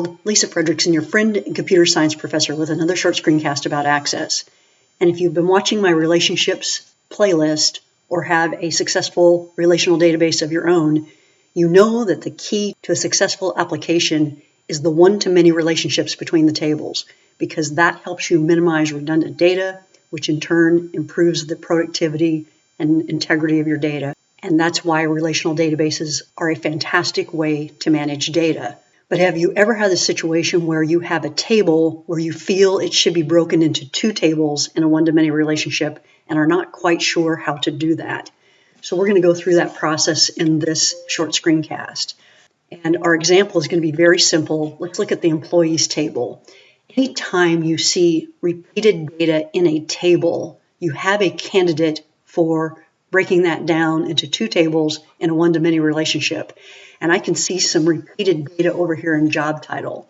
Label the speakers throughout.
Speaker 1: Harold, Lisa Friedrichsen, your friend and computer science professor with another short screencast about access. And if you've been watching my relationships playlist or have a successful relational database of your own, you know that the key to a successful application is the one-to-many relationships between the tables, because that helps you minimize redundant data, which in turn improves the productivity and integrity of your data. And that's why relational databases are a fantastic way to manage data. But have you ever had a situation where you have a table where you feel it should be broken into two tables in a one-to-many relationship and are not quite sure how to do that? So we're going to go through that process in this short screencast. And our example is going to be very simple. Let's look at the employees table. Anytime you see repeated data in a table, you have a candidate for breaking that down into two tables in a one-to-many relationship. And I can see some repeated data over here in job title.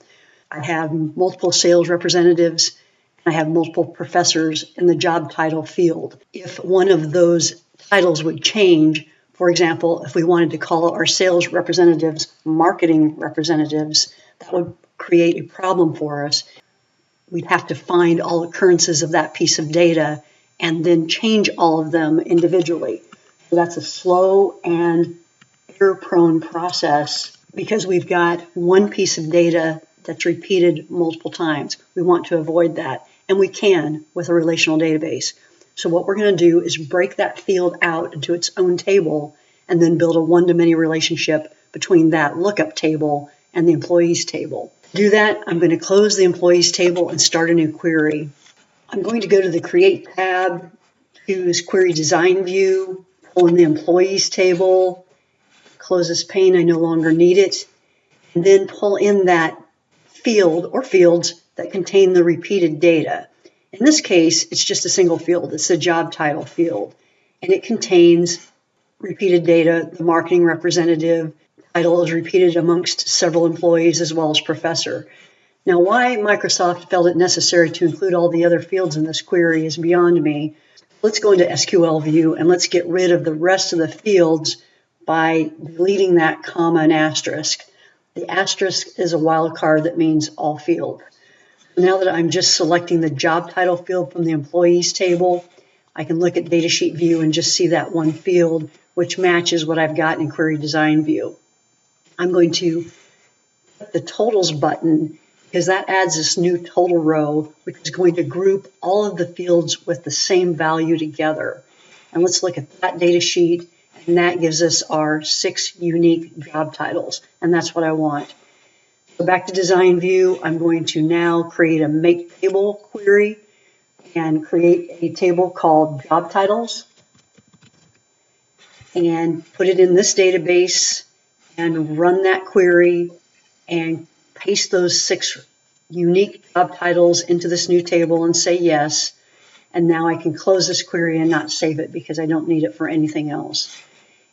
Speaker 1: I have multiple sales representatives, and I have multiple professors in the job title field. If one of those titles would change, for example, if we wanted to call our sales representatives marketing representatives, that would create a problem for us. We'd have to find all occurrences of that piece of data and then change all of them individually. So that's a slow and error-prone process because we've got one piece of data that's repeated multiple times. We want to avoid that, and we can with a relational database. So what we're going to do is break that field out into its own table and then build a one-to-many relationship between that lookup table and the employees table. To do that, I'm going to close the employees table and start a new query. I'm going to go to the Create tab, choose Query Design View, pull in the employees table, close this pane, I no longer need it, and then pull in that field or fields that contain the repeated data. In this case, it's just a single field. It's the job title field, and it contains repeated data. The marketing representative title is repeated amongst several employees as well as professor. Now, why Microsoft felt it necessary to include all the other fields in this query is beyond me. Let's go into SQL View and let's get rid of the rest of the fields by deleting that comma and asterisk. The asterisk is a wildcard that means all fields. Now that I'm just selecting the job title field from the employees table, I can look at Datasheet View and just see that one field, which matches what I've got in Query Design View. I'm going to click the Totals button because that adds this new total row, which is going to group all of the fields with the same value together. And let's look at that data sheet, and that gives us our 6 unique job titles, and that's what I want. So back to Design View, I'm going to now create a Make Table query and create a table called Job Titles and put it in this database and run that query and paste those 6 unique job titles into this new table and say yes. And now I can close this query and not save it because I don't need it for anything else.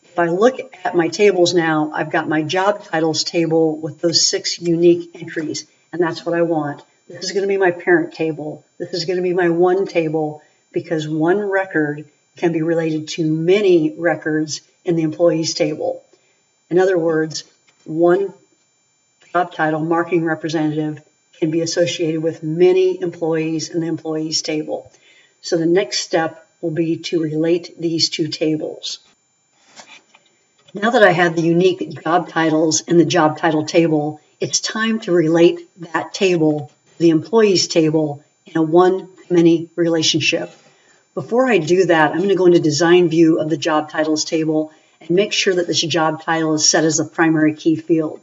Speaker 1: If I look at my tables now, I've got my job titles table with those 6 unique entries, and that's what I want. This is going to be my parent table. This is going to be my one table because one record can be related to many records in the employees table. In other words, one job title, marketing representative, can be associated with many employees in the employees table. So the next step will be to relate these two tables. Now that I have the unique job titles in the job title table, it's time to relate that table to the employees table in a one-to-many relationship. Before I do that, I'm going to go into Design View of the job titles table and make sure that this job title is set as the primary key field.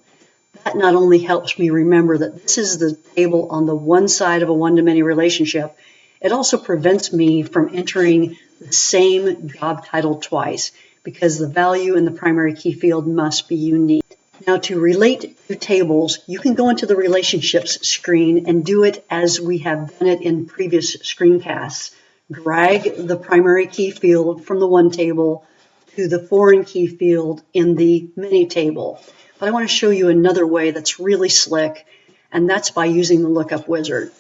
Speaker 1: That not only helps me remember that this is the table on the one side of a one-to-many relationship, it also prevents me from entering the same job title twice because the value in the primary key field must be unique. Now, to relate two tables, you can go into the relationships screen and do it as we have done it in previous screencasts. Drag the primary key field from the one table to the foreign key field in the many table. But I want to show you another way that's really slick, and that's by using the Lookup Wizard.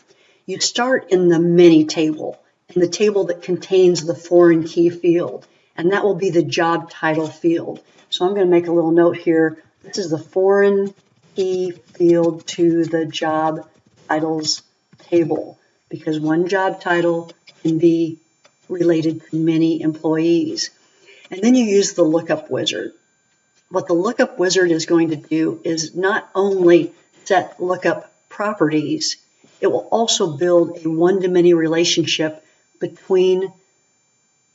Speaker 1: You start in the many table, in the table that contains the foreign key field, and that will be the job title field. So I'm going to make a little note here. This is the foreign key field to the job titles table, because one job title can be related to many employees. And then you use the Lookup Wizard. What the Lookup Wizard is going to do is not only set lookup properties, it will also build a one-to-many relationship between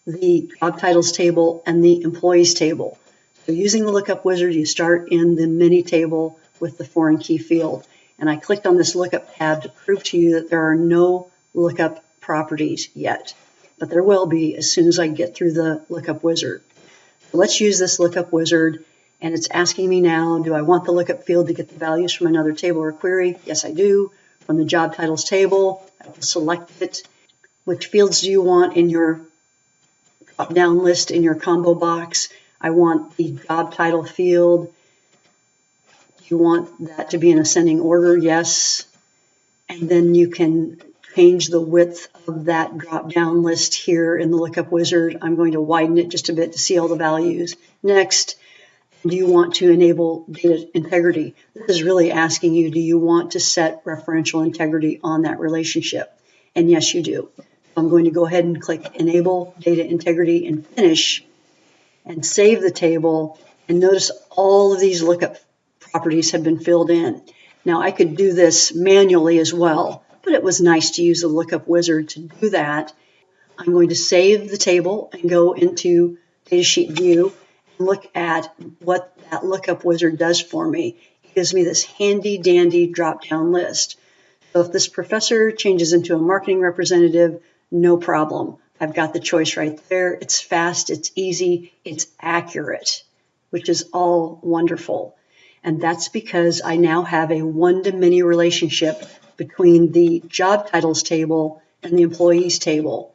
Speaker 1: the job titles table and the employees table. So using the Lookup Wizard, you start in the many table with the foreign key field. And I clicked on this Lookup tab to prove to you that there are no lookup properties yet, but there will be as soon as I get through the Lookup Wizard. So let's use this Lookup Wizard, and it's asking me now, do I want the lookup field to get the values from another table or query? Yes, I do. From the job titles table, I will select it. Which fields do you want in your drop-down list in your combo box? I want the job title field. Do you want that to be in ascending order? Yes. And then you can change the width of that drop-down list here in the Lookup Wizard. I'm going to widen it just a bit to see all the values. Next, do you want to enable data integrity? This is really asking you, do you want to set referential integrity on that relationship? And yes, you do. I'm going to go ahead and click Enable Data Integrity and Finish and save the table. And notice all of these lookup properties have been filled in. Now I could do this manually as well, but it was nice to use the Lookup Wizard to do that. I'm going to save the table and go into Datasheet View and look at what that Lookup Wizard does for me. It gives me this handy dandy drop-down list. So if this professor changes into a marketing representative, no problem. I've got the choice right there. It's fast, it's easy, it's accurate, which is all wonderful. And that's because I now have a one-to-many relationship between the job titles table and the employees table.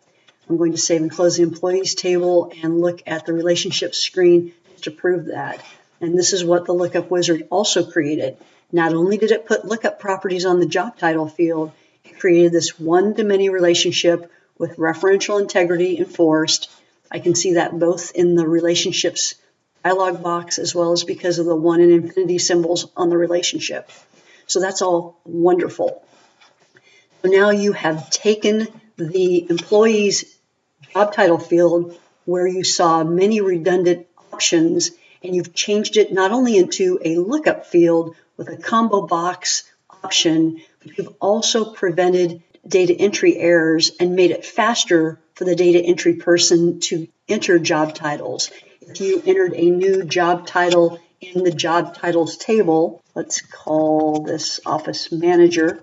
Speaker 1: I'm going to save and close the employees table and look at the relationship screen to prove that. And this is what the Lookup Wizard also created. Not only did it put lookup properties on the job title field, it created this one-to-many relationship with referential integrity enforced. I can see that both in the relationships dialog box as well as because of the 1 and infinity symbols on the relationship. So that's all wonderful. So now you have taken the employee's job title field where you saw many redundant options, and you've changed it not only into a lookup field with a combo box option, but you've also prevented data entry errors and made it faster for the data entry person to enter job titles. If you entered a new job title in the job titles table, let's call this office manager,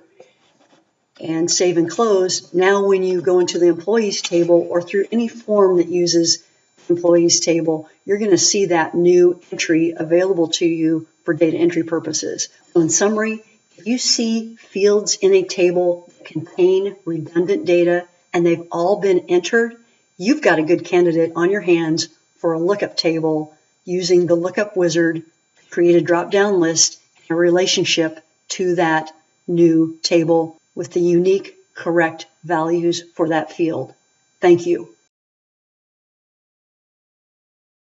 Speaker 1: and save and close, now when you go into the employees table or through any form that uses employees table, you're going to see that new entry available to you for data entry purposes. So in summary, if you see fields in a table that contain redundant data and they've all been entered, you've got a good candidate on your hands for a lookup table using the Lookup Wizard to create a drop-down list and a relationship to that new table with the unique correct values for that field. Thank you.